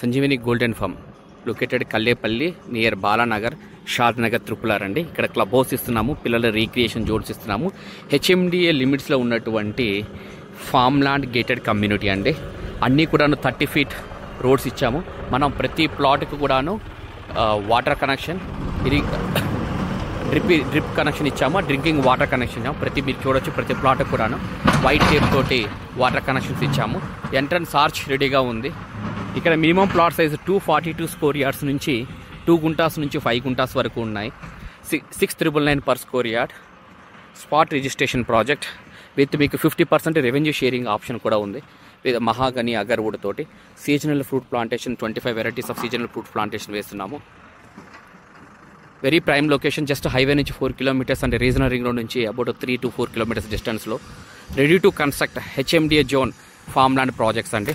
Sanjeevini golden farm located Kallepalli near Balanagar Shadnagar triple R అండి. ఇక్కడ club house ఇస్తున్నాము, పిల్లల రీక్రియేషన్ జోన్స్ ఇస్తున్నాము. హెచ్ఎండిఏ లిమిట్స్లో ఉన్నటువంటి ఫామ్ ల్యాండ్ గేటెడ్ కమ్యూనిటీ అండి. అన్నీ కూడాను 30 feet రోడ్స్ ఇచ్చాము. మనం ప్రతి ప్లాట్కి కూడాను వాటర్ కనెక్షన్, ఇది డ్రిప్ కనెక్షన్ ఇచ్చాము, డ్రింకింగ్ వాటర్ కనెక్షన్ ఇచ్చాము. మీరు చూడొచ్చు ప్రతి ప్లాట్కి కూడాను వైట్ టేప్ తోటి వాటర్ కనెక్షన్స్ ఇచ్చాము. ఎంట్రన్స్ ఆర్చ్ రెడీగా ఉంది. ఇక్కడ minimum plot size 242 square yards నుంచి 2 గుంటాస్ నుంచి 5 గుంటాస్ వరకు ఉన్నాయి. 6,999 per square yard. Spot registration project with మీకు 50% రెవెన్యూ షేరింగ్ ఆప్షన్ కూడా ఉంది. విత్ మహాగని అగర్వుడ్ తోటి seasonal fruit plantation 25 varieties of seasonal fruit plantation వేస్తున్నాము. Very prime location, just highway నుంచి 4 kilometers and regional ring road నుంచి about 3 to 4 kilometers డిస్టెన్స్లో ready to construct HMDA zone farm land projects అండి.